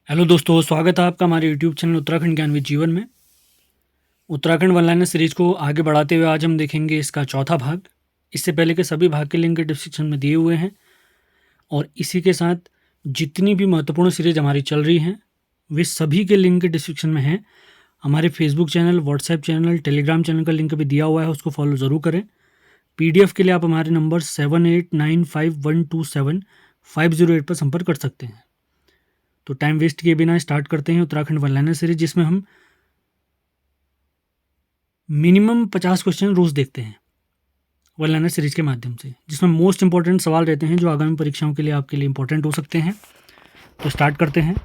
Hello दोस्तों, स्वागत है आपका हमारे यूट्यूब चैनल उत्तराखंड ज्ञान विद जीवन में। उत्तराखंड वन लाइनर सीरीज को आगे बढ़ाते हुए आज हम देखेंगे इसका चौथा भाग। इससे पहले के सभी भाग के लिंक डिस्क्रिप्शन में दिए हुए हैं और इसी के साथ जितनी भी महत्वपूर्ण सीरीज हमारी चल रही हैं वे सभी के लिंक डिस्क्रिप्शन में हैं। हमारे Facebook channel, WhatsApp channel, Telegram channel का लिंक भी दिया हुआ है, उसको फॉलो ज़रूर करें। PDF के लिए आप हमारे नंबर 7895127508 पर संपर्क कर सकते हैं। तो टाइम वेस्ट किए बिना स्टार्ट करते हैं उत्तराखंड वन लाइनर सीरीज, जिसमें हम मिनिमम 50 क्वेश्चन रोज देखते हैं वन लाइनर सीरीज के माध्यम से, जिसमें मोस्ट इंपॉर्टेंट सवाल रहते हैं जो आगामी परीक्षाओं के लिए आपके लिए इंपॉर्टेंट हो सकते हैं। तो स्टार्ट करते हैं।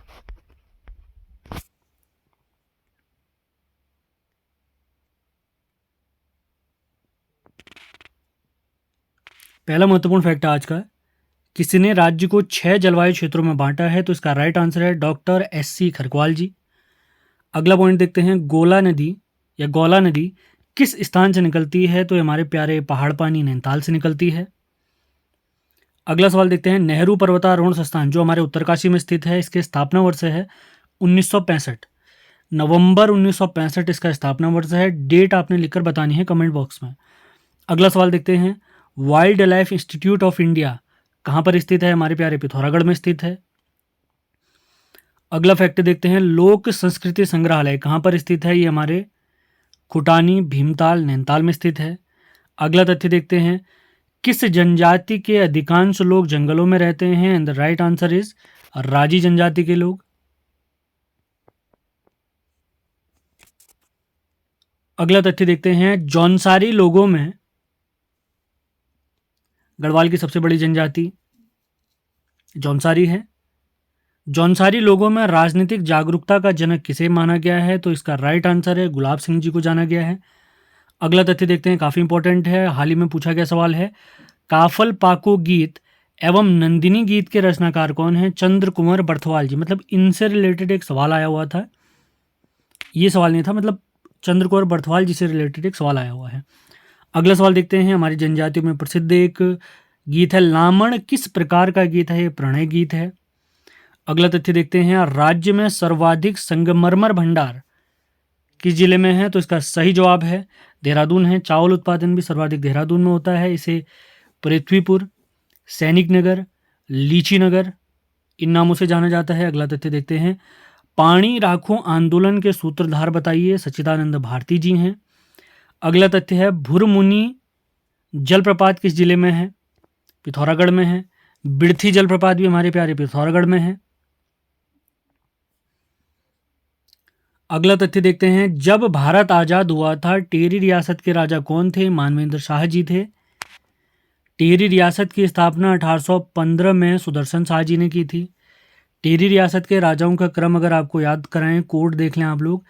पहला महत्वपूर्ण फैक्ट आज का, किसने राज्य को 6 जलवायु क्षेत्रों में बांटा है? तो इसका राइट आंसर है डॉक्टर SC खरकवाल जी। अगला पॉइंट देखते हैं, गौला नदी किस स्थान से निकलती है? तो हमारे प्यारे पहाड़ पानी नैनीताल से निकलती है। अगला सवाल देखते हैं, नेहरू पर्वतारोहण संस्थान जो हमारे उत्तरकाशी में स्थित है, इसके स्थापना वर्ष है 1965। नवंबर 1965 इसका स्थापना वर्ष है। डेट आपने लिखकर बतानी है कमेंट बॉक्स में। अगला सवाल देखते हैं, wild life institute of India कहाँ पर स्थित है? हमारे प्यारे पिथौरागढ़ में स्थित है। अगला फैक्ट देखते हैं, लोक संस्कृति संग्रहालय कहाँ पर स्थित है? ये हमारे खुटानी भीमताल नैनीताल में स्थित है। अगला तथ्य देखते हैं, किस जनजाति के अधिकांश लोग जंगलों में रहते हैं? And the right answer is राजी जनजाति के लोग। अगला तथ्य देखते हैं, जौनसारी लोगों में गढ़वाल की सबसे बड़ी जनजाति जौनसारी है। जौनसारी लोगों में राजनीतिक जागरूकता का जनक किसे माना गया है? तो इसका राइट आंसर है गुलाब सिंह जी को जाना गया है। अगला तथ्य देखते हैं, काफ़ी इंपॉर्टेंट है, हाल ही में पूछा गया सवाल है, काफल पाको गीत एवं नंदिनी गीत के रचनाकार कौन है? चंद्र कुंवर बर्थवाल जी। मतलब इनसे रिलेटेड एक सवाल आया हुआ था, ये सवाल नहीं था, मतलब चंद्र कुंवर बर्थवाल जी से रिलेटेड एक सवाल आया हुआ है। अगला सवाल देखते हैं, हमारी जनजातियों में प्रसिद्ध एक गीत है लामण, किस प्रकार का गीत है? ये प्रणय गीत है। अगला तथ्य देखते हैं, राज्य में सर्वाधिक संगमरमर भंडार किस जिले में है? तो इसका सही जवाब है देहरादून है। चावल उत्पादन भी सर्वाधिक देहरादून में होता है। इसे पृथ्वीपुर, सैनिक नगर, लीची नगर इन नामों से जाना जाता है। अगला तथ्य देखते हैं, पानी राखो आंदोलन के सूत्रधार बताइए? सच्चिदानंद भारती जी हैं। अगला तथ्य है, भुरमुनि जलप्रपात किस जिले में है? पिथौरागढ़ में है। बिड़थी जलप्रपात भी हमारे प्यारे पिथौरागढ़ में है। अगला तथ्य देखते हैं, जब भारत आजाद हुआ था टिहरी रियासत के राजा कौन थे? मानवेंद्र शाह जी थे। टिहरी रियासत की स्थापना 1815 में सुदर्शन शाह जी ने की थी। टिहरी रियासत के राजाओं का क्रम अगर आपको याद कराएं, कोड देख लें आप लोग,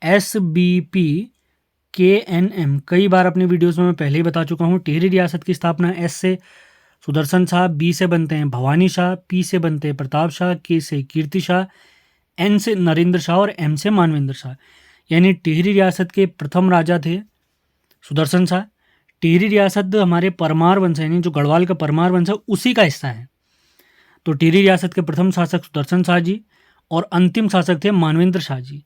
SBP KNM। कई बार अपने वीडियोस में मैं पहले ही बता चुका हूँ। टिहरी रियासत की स्थापना S से सुदर्शन शाह, B से बनते हैं भवानी शाह, P से बनते हैं प्रताप शाह, K से कीर्ति शाह, N से नरेंद्र शाह और M से मानवेंद्र शाह। यानी टिहरी रियासत के प्रथम राजा थे सुदर्शन शाह। टिहरी रियासत हमारे परमार वंश यानी जो गढ़वाल का परमार वंश है उसी का हिस्सा है। तो टिहरी रियासत के प्रथम शासक सुदर्शन शाह जी और अंतिम शासक थे मानवेंद्र शाह जी।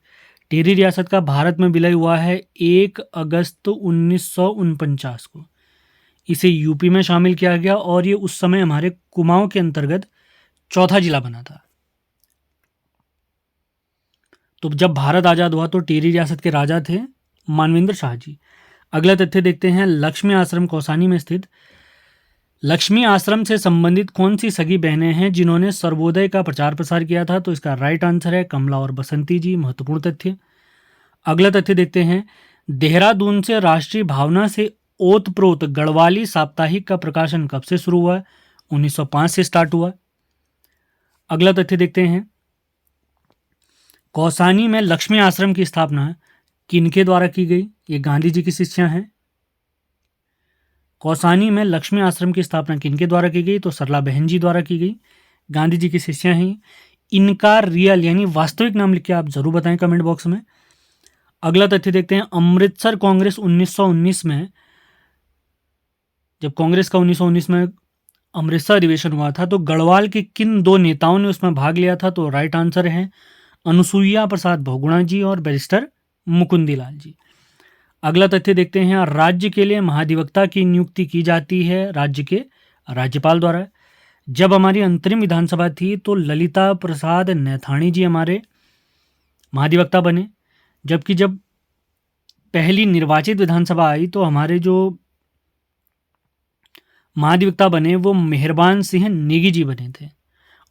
टिहरी रियासत का भारत में विलय हुआ है 1 अगस्त 1949 को। इसे यूपी में शामिल किया गया और ये उस समय हमारे कुमाऊं के अंतर्गत चौथा जिला बना था। तो जब भारत आजाद हुआ तो टिहरी रियासत के राजा थे मानवेंद्र शाह जी। अगला तथ्य देखते हैं, लक्ष्मी आश्रम कौसानी में स्थित लक्ष्मी आश्रम से संबंधित कौन सी सगी बहनें हैं जिन्होंने सर्वोदय का प्रचार प्रसार किया था? तो इसका राइट आंसर है कमला और बसंती जी। महत्वपूर्ण तथ्य। अगला तथ्य देखते हैं, देहरादून से राष्ट्रीय भावना से ओतप्रोत गढ़वाली साप्ताहिक का प्रकाशन कब से शुरू हुआ? 1905 से स्टार्ट हुआ। अगला तथ्य देखते हैं, कौसानी में लक्ष्मी आश्रम की स्थापना किनके द्वारा की गई? ये गांधी जी की शिष्या हैं। कौसानी में लक्ष्मी आश्रम की स्थापना किनके द्वारा की गई? तो सरला बहन जी द्वारा की गई। गांधी जी की शिष्या हैं। इनका रियल यानी वास्तविक नाम लिख के आप जरूर बताएं कमेंट बॉक्स में। अगला तथ्य देखते हैं, अमृतसर कांग्रेस 1919 में, जब कांग्रेस का 1919 में अमृतसर अधिवेशन हुआ था, तो गढ़वाल के किन दो नेताओं ने उसमें भाग लिया था? तो राइट आंसर है अनुसुईया प्रसाद बहुगुणा जी और बैरिस्टर मुकुंदीलाल जी। अगला तथ्य देखते हैं, राज्य के लिए महाधिवक्ता की नियुक्ति की जाती है राज्य के राज्यपाल द्वारा। जब हमारी अंतरिम विधानसभा थी तो ललिता प्रसाद नैथानी जी हमारे महाधिवक्ता बने, जबकि जब पहली निर्वाचित विधानसभा आई तो हमारे जो महाधिवक्ता बने वो मेहरबान सिंह नेगी जी बने थे।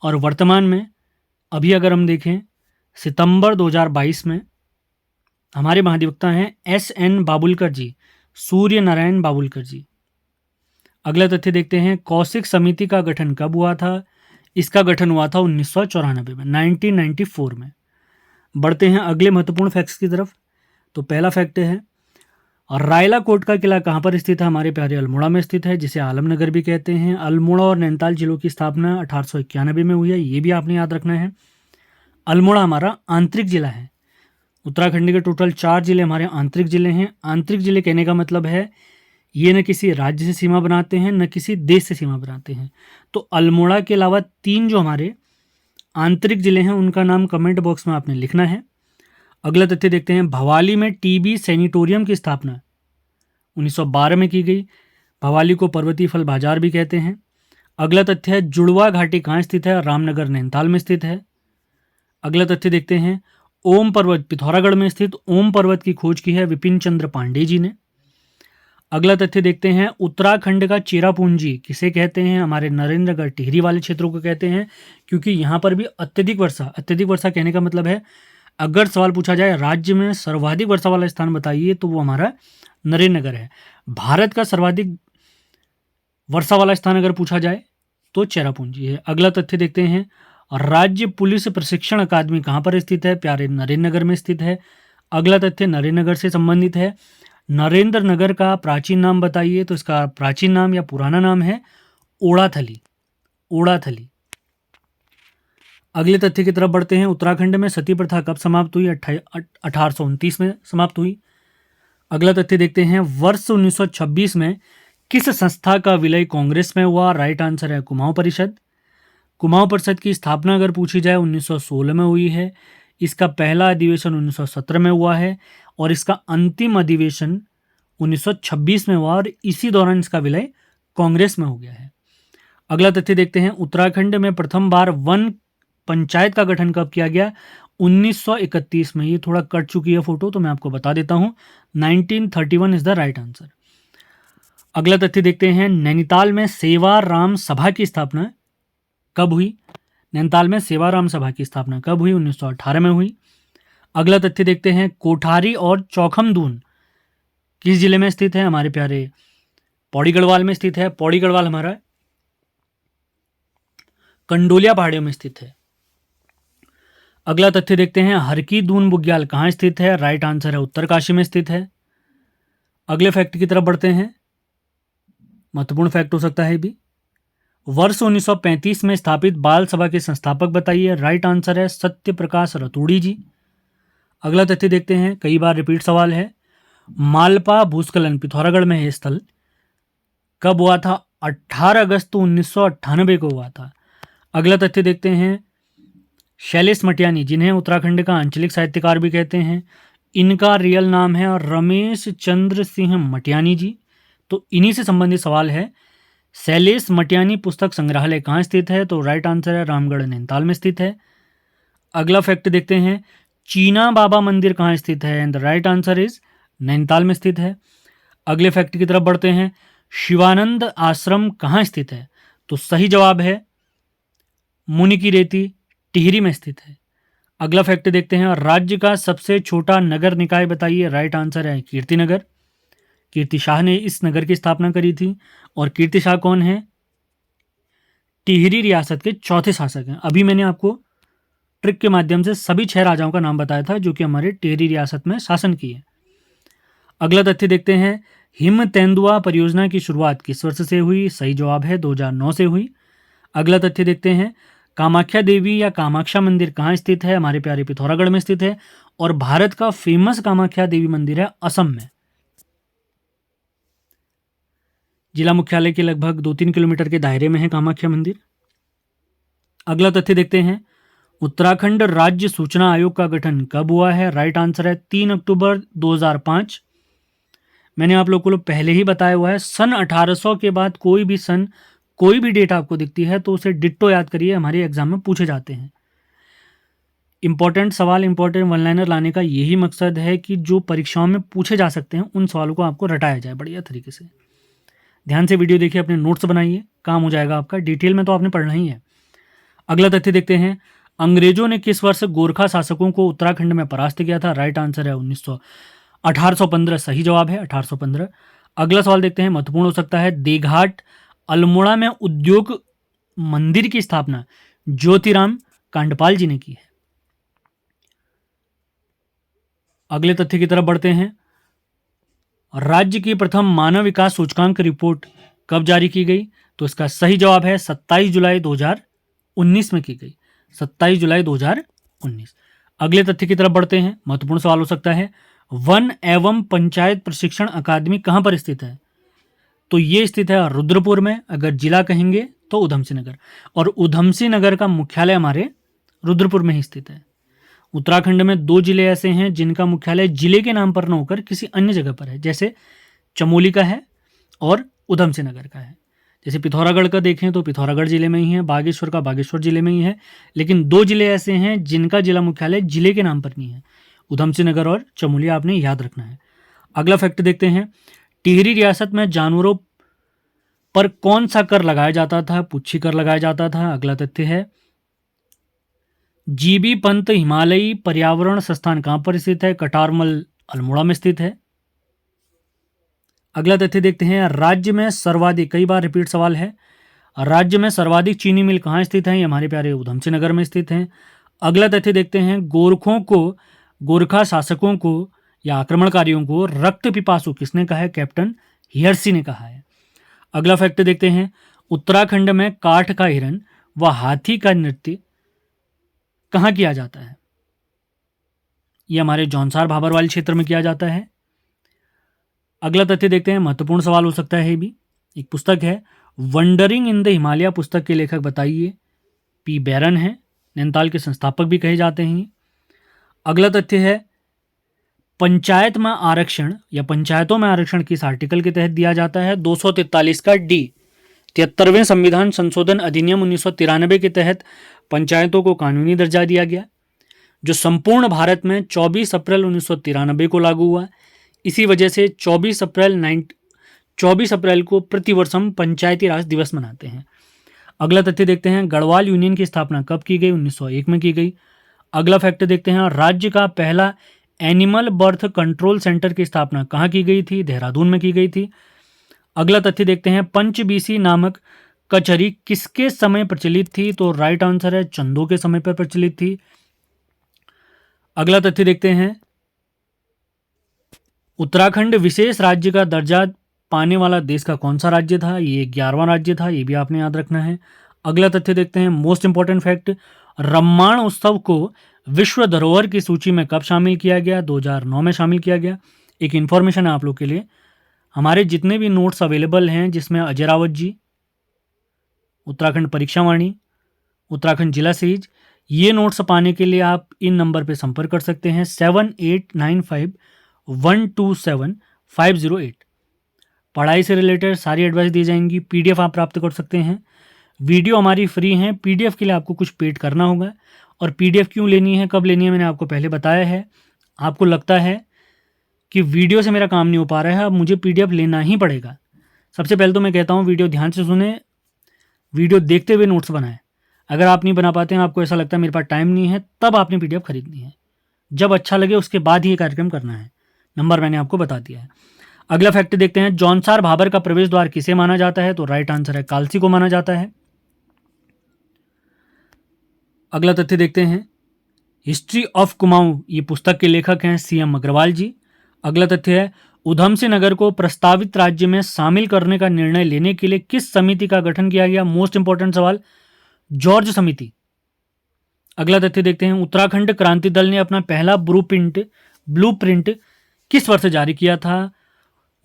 और वर्तमान में अभी अगर हम देखें सितंबर 2022 में हमारे महाधिवक्ता हैं SN बाबुलकर जी, सूर्य नारायण बाबुलकर जी। अगला तथ्य देखते हैं, कौशिक समिति का गठन कब हुआ था? इसका गठन हुआ था 1994 में, 1994 में। बढ़ते हैं अगले महत्वपूर्ण फैक्ट्स की तरफ। तो पहला फैक्ट है, रायला कोट का किला कहाँ पर स्थित है? हमारे प्यारे अल्मोड़ा में स्थित है, जिसे आलमनगर भी कहते हैं। अल्मोड़ा और नैनीताल जिलों की स्थापना 1891 में हुई है, ये भी आपने याद रखना है। अल्मोड़ा हमारा आंतरिक जिला है। उत्तराखंड के टोटल 4 जिले हमारे आंतरिक जिले हैं। आंतरिक जिले कहने का मतलब है ये न किसी राज्य से सीमा बनाते हैं न किसी देश से सीमा बनाते हैं। तो अल्मोड़ा के अलावा 3 जो हमारे आंतरिक जिले हैं उनका नाम कमेंट बॉक्स में आपने लिखना है। अगला तथ्य देखते हैं, भवाली में टीबी सैनिटोरियम की स्थापना 1912 में की गई। भवाली को पर्वतीय फल बाजार भी कहते हैं। अगला तथ्य है, जुड़वा घाटी कहाँ स्थित है? रामनगर नैनीताल में स्थित है। अगला तथ्य देखते हैं, ओम पर्वत पिथौरागढ़ में स्थित ओम पर्वत की खोज की है विपिन चंद्र पांडे जी ने। अगला तथ्य देखते हैं, उत्तराखंड का चेरापूंजी किसे कहते हैं? हमारे नरेंद्रगढ़ टिहरी वाले क्षेत्रों को कहते हैं, क्योंकि यहाँ पर भी अत्यधिक वर्षा कहने का मतलब है, अगर सवाल पूछा जाए राज्य में सर्वाधिक वर्षा वाला स्थान बताइए तो वो हमारा नरेंद्रनगर है। भारत का सर्वाधिक वर्षा वाला स्थान अगर पूछा जाए तो चेरापूंजी है। अगला तथ्य देखते हैं, राज्य पुलिस प्रशिक्षण अकादमी कहाँ पर स्थित है? प्यारे नरेंद्रनगर में स्थित है। अगला तथ्य नरेंद्रनगर से संबंधित है, नरेंद्रनगर का प्राचीन नाम बताइए? तो इसका प्राचीन नाम या पुराना नाम है ओड़ाथली। ओड़ाथली। अगले तथ्य की तरफ बढ़ते हैं, उत्तराखंड में सती प्रथा कब समाप्त हुई? 1829 में समाप्त हुई। अगला तथ्य देखते हैं, वर्ष 1926 में किस संस्था का विलय कांग्रेस में हुआ? राइट आंसर है कुमाऊं परिषद। कुमाऊं परिषद की स्थापना अगर पूछी जाए 1916 में हुई है। इसका पहला अधिवेशन 1917 में हुआ है और इसका अंतिम अधिवेशन 1926 में हुआ और इसी दौरान इसका विलय कांग्रेस में हो गया है। अगला तथ्य देखते हैं, उत्तराखंड में प्रथम बार वन पंचायत का गठन कब किया गया? 1931 में। ये थोड़ा कट चुकी है फोटो तो मैं आपको बता देता हूं, 1931 इज द राइट आंसर। अगला तथ्य देखते हैं, नैनीताल में सेवाराम सभा की स्थापना कब हुई? नैनीताल में सेवाराम सभा की स्थापना कब हुई? 1918 में हुई। अगला तथ्य देखते हैं, कोठारी और चौखमदून किस जिले में स्थित है? हमारे प्यारे पौड़ी गढ़वाल में स्थित है। पौड़ी गढ़वाल हमारा कंडोलिया पहाड़ियों में स्थित है। अगला तथ्य देखते हैं, हरकी दून बुग्याल कहाँ स्थित है? राइट आंसर है उत्तरकाशी में स्थित है। अगले फैक्ट की तरफ बढ़ते हैं, महत्वपूर्ण फैक्ट हो सकता है भी। वर्ष 1935 में स्थापित बाल सभा के संस्थापक बताइए? राइट आंसर है सत्य प्रकाश रतूड़ी जी। अगला तथ्य देखते हैं, कई बार रिपीट सवाल है, मालपा भूस्खलन पिथौरागढ़ में है स्थल, कब हुआ था? 18 अगस्त 1998 को हुआ था। अगला तथ्य देखते हैं, शैलेश मटियानी जिन्हें उत्तराखंड का आंचलिक साहित्यकार भी कहते हैं, इनका रियल नाम है रमेश चंद्र सिंह मटियानी जी। तो इन्हीं से संबंधित सवाल है, शैलेश मटियानी पुस्तक संग्रहालय कहाँ स्थित है? तो राइट आंसर है रामगढ़ नैनीताल में स्थित है। अगला फैक्ट देखते हैं, चीना बाबा मंदिर कहाँ स्थित है? And the right answer is Nainital में स्थित है। अगले फैक्ट की तरफ बढ़ते हैं, शिवानंद आश्रम कहाँ स्थित है? तो सही जवाब है मुनि की रेती, टिहरी में स्थित है। अगला फैक्ट देखते हैं, राज्य का सबसे छोटा नगर निकाय बताइए? राइट आंसर है कीर्तिनगर। कीर्ति शाह ने इस नगर की स्थापना करी थी। और कीर्ति शाह कौन है? टिहरी रियासत के चौथे शासक हैं। अभी मैंने आपको ट्रिक के माध्यम से सभी 6 राजाओं का नाम बताया था जो कि हमारे टिहरी रियासत में शासन किए। अगला तथ्य देखते हैं, हिम तेंदुआ परियोजना की शुरुआत किस वर्ष से हुई? सही जवाब है 2009 से हुई। अगला तथ्य देखते हैं, कामाख्या देवी या कामाख्या मंदिर कहाँ स्थित है? हमारे प्यारे पिथौरागढ़ में स्थित है और भारत का फेमस कामाख्या देवी मंदिर है असम में। जिला मुख्यालय के लगभग 2-3 किलोमीटर के दायरे में है कामाख्या मंदिर। अगला तथ्य देखते हैं, उत्तराखंड राज्य सूचना आयोग का गठन कब हुआ है? राइट आंसर है 3 अक्टूबर 2005। मैंने आप लोगों को पहले ही बताया हुआ है, सन 1800 के बाद कोई भी सन, कोई भी डेट आपको दिखती है तो उसे डिट्टो याद करिए, हमारे एग्जाम में पूछे जाते हैं। इंपॉर्टेंट सवाल, इंपॉर्टेंट वन लाइनर लाने का यही मकसद है कि जो परीक्षाओं में पूछे जा सकते हैं उन सवालों को आपको रटाया जाए बढ़िया तरीके से। ध्यान से वीडियो देखिए, अपने नोट्स बनाइए, काम हो जाएगा आपका। डिटेल में तो आपने पढ़ना ही है। अगला तथ्य देखते हैं, अंग्रेजों ने किस वर्ष गोरखा शासकों को उत्तराखंड में परास्त किया था? राइट आंसर है 1815 सही जवाब है 1815। अगला सवाल देखते हैं, महत्वपूर्ण हो सकता है, देघाट अल्मोड़ा में उद्योग मंदिर की स्थापना ज्योतिराम कांडपाल जी ने की है। अगले तथ्य की तरफ बढ़ते हैं, राज्य की प्रथम मानव विकास सूचकांक रिपोर्ट कब जारी की गई? तो इसका सही जवाब है 27 जुलाई 2019 में की गई, 27 जुलाई 2019। अगले तथ्य की तरफ बढ़ते हैं, महत्वपूर्ण सवाल हो सकता है, वन एवं पंचायत प्रशिक्षण अकादमी कहां पर स्थित है? तो ये स्थित है रुद्रपुर में। अगर जिला कहेंगे तो उधमसिंह नगर, और उधमसिंह नगर का मुख्यालय हमारे रुद्रपुर में ही स्थित है। उत्तराखंड में 2 जिले ऐसे हैं जिनका मुख्यालय जिले के नाम पर न होकर किसी अन्य जगह पर है, जैसे चमोली का है और उधमसिंह नगर का है। जैसे पिथौरागढ़ का देखें तो पिथौरागढ़ जिले में ही है, बागेश्वर का बागेश्वर जिले में ही है, लेकिन 2 जिले ऐसे हैं जिनका जिला मुख्यालय जिले के नाम पर नहीं है, उधमसिंह नगर और चमोली, आपने याद रखना है। अगला फैक्ट देखते हैं, टिहरी रियासत में जानवरों पर कौन सा कर लगाया जाता था? पुच्छी कर लगाया जाता था। अगला तथ्य है, जीबी पंत हिमालयी पर्यावरण संस्थान कहां पर स्थित है? कटारमल अल्मोड़ा में स्थित है। अगला तथ्य देखते हैं, राज्य में सर्वाधिक, कई बार रिपीट सवाल है, राज्य में सर्वाधिक चीनी मिल कहां स्थित है? ये हमारे प्यारे उधमसिंह नगर में स्थित हैं। अगला तथ्य देखते हैं, गोरखा शासकों को या आक्रमणकारियों को रक्त पिपासु किसने कहा है? कैप्टन हियर्सी ने कहा है। अगला फैक्ट देखते हैं, उत्तराखंड में काठ का हिरन व हाथी का नृत्य कहां किया जाता है? ये हमारे जौनसार भाबरवाली क्षेत्र में किया जाता है। अगला तथ्य देखते हैं, महत्वपूर्ण सवाल हो सकता है ये भी। एक पुस्तक है वंडरिंग इन द हिमालय, पुस्तक के लेखक बताइए। पी बैरन है, नैनीताल के संस्थापक भी कहे जाते हैं। अगला तथ्य है, पंचायत में आरक्षण या पंचायतों में आरक्षण किस आर्टिकल के तहत दिया जाता है? 243 का डी। 73वें संविधान संशोधन अधिनियम 1993 के तहत पंचायतों को कानूनी दर्जा दिया गया, जो संपूर्ण भारत में 24 अप्रैल 1993 को लागू हुआ। इसी वजह से 24 अप्रैल को प्रतिवर्ष हम पंचायती राज दिवस मनाते हैं। अगला तथ्य देखते हैं, गढ़वाल यूनियन की स्थापना कब की गई? 1901 में की गई। अगला फैक्ट देखते हैं, राज्य का पहला एनिमल बर्थ कंट्रोल सेंटर की स्थापना कहाँ की गई थी? देहरादून में की गई थी। अगला तथ्य देखते हैं, पंचबीसी नामक कचहरी किसके समय प्रचलित थी? तो राइट आंसर है चंदों के समय पर प्रचलित थी। अगला तथ्य देखते हैं, उत्तराखंड विशेष राज्य का दर्जा पाने वाला देश का कौन सा राज्य था? ये 11वां राज्य था, ये भी आपने याद रखना है। अगला तथ्य देखते हैं, मोस्ट इंपॉर्टेंट फैक्ट, रम्माण उत्सव को विश्व धरोहर की सूची में कब शामिल किया गया? 2009 में शामिल किया गया। एक इन्फॉर्मेशन है आप लोग के लिए, हमारे जितने भी नोट्स अवेलेबल हैं, जिसमें अजय रावत जी, उत्तराखंड परीक्षा वाणी, उत्तराखंड जिला सीरीज, ये नोट्स पाने के लिए आप इन नंबर पर संपर्क कर सकते हैं 7895127508। पढ़ाई से रिलेटेड सारी एडवाइस दी जाएंगी, पीडीएफ आप प्राप्त कर सकते हैं। वीडियो हमारी फ्री है, पीडीएफ के लिए आपको कुछ पेड करना होगा। और पीडीएफ क्यों लेनी है, कब लेनी है, मैंने आपको पहले बताया है। आपको लगता है कि वीडियो से मेरा काम नहीं हो पा रहा है, अब मुझे पीडीएफ लेना ही पड़ेगा। सबसे पहले तो मैं कहता हूँ वीडियो ध्यान से सुने, वीडियो देखते हुए नोट्स बनाएं। अगर आप नहीं बना पाते हैं, आपको ऐसा लगता है मेरे पास टाइम नहीं है, तब आपने पीडीएफ खरीदनी है। जब अच्छा लगे उसके बाद ही ये कार्यक्रम करना है। नंबर मैंने आपको बता दिया है। अगला फैक्ट देखते हैं, जौनसार भाबर का प्रवेश द्वार किसे माना जाता है? तो राइट आंसर है कालसी को माना जाता है। अगला तथ्य देखते हैं, हिस्ट्री ऑफ कुमाऊं, ये पुस्तक के लेखक हैं सीएम अग्रवाल जी। अगला तथ्य है, उधमसिंह नगर को प्रस्तावित राज्य में शामिल करने का निर्णय लेने के लिए किस समिति का गठन किया गया? मोस्ट इंपॉर्टेंट सवाल, जॉर्ज समिति। अगला तथ्य देखते हैं, उत्तराखंड क्रांति दल ने अपना पहला ब्लूप्रिंट किस वर्ष जारी किया था?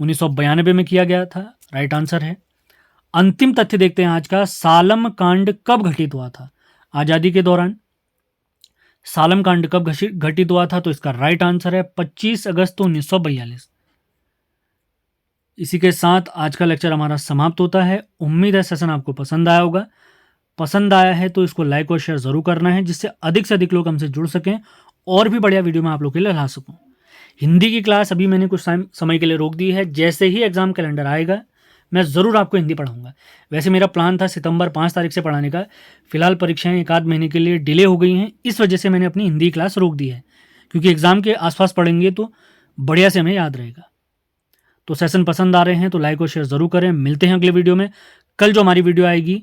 1992 में किया गया था। राइट आंसर है। अंतिम तथ्य देखते हैं आज का, सालम कांड कब घटित हुआ था? आजादी के दौरान। सालम कांड कब घटित हुआ था? तो इसका राइट आंसर है 25 अगस्त 1942। इसी के साथ आज का लेक्चर हमारा समाप्त होता है। उम्मीद है सेशन आपको पसंद आया होगा। पसंद आया है तो इसको लाइक और शेयर जरूर करना है, जिससे अधिक से अधिक लोग हमसे जुड़ सकें और भी बढ़िया वीडियो मैं आप लोग के लिए ला सकूं। हिंदी की क्लास अभी मैंने कुछ समय के लिए रोक दी है। जैसे ही एग्जाम कैलेंडर आएगा मैं ज़रूर आपको हिंदी पढ़ाऊंगा। वैसे मेरा प्लान था सितंबर 5 तारीख से पढ़ाने का। फिलहाल परीक्षाएं एक आध महीने के लिए डिले हो गई हैं, इस वजह से मैंने अपनी हिंदी क्लास रोक दी है, क्योंकि एग्जाम के आसपास पढ़ेंगे तो बढ़िया से हमें याद रहेगा। तो सेशन पसंद आ रहे हैं तो लाइक और शेयर ज़रूर करें। मिलते हैं अगले वीडियो में। कल जो हमारी वीडियो आएगी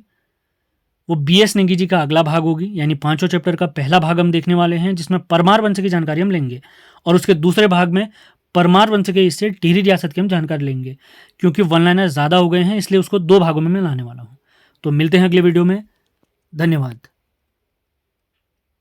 वो BS नेगी जी का अगला भाग होगी, यानी 5वें चैप्टर का पहला भाग हम देखने वाले हैं, जिसमें परमार वंश की जानकारी हम लेंगे, और उसके दूसरे भाग में परमार वंश के इससे टिहरी रियासत की हम जानकारी लेंगे। क्योंकि वन लाइनर ज़्यादा हो गए हैं, इसलिए उसको 2 भागों में मैं लाने वाला हूँ। तो मिलते हैं अगले वीडियो में। धन्यवाद।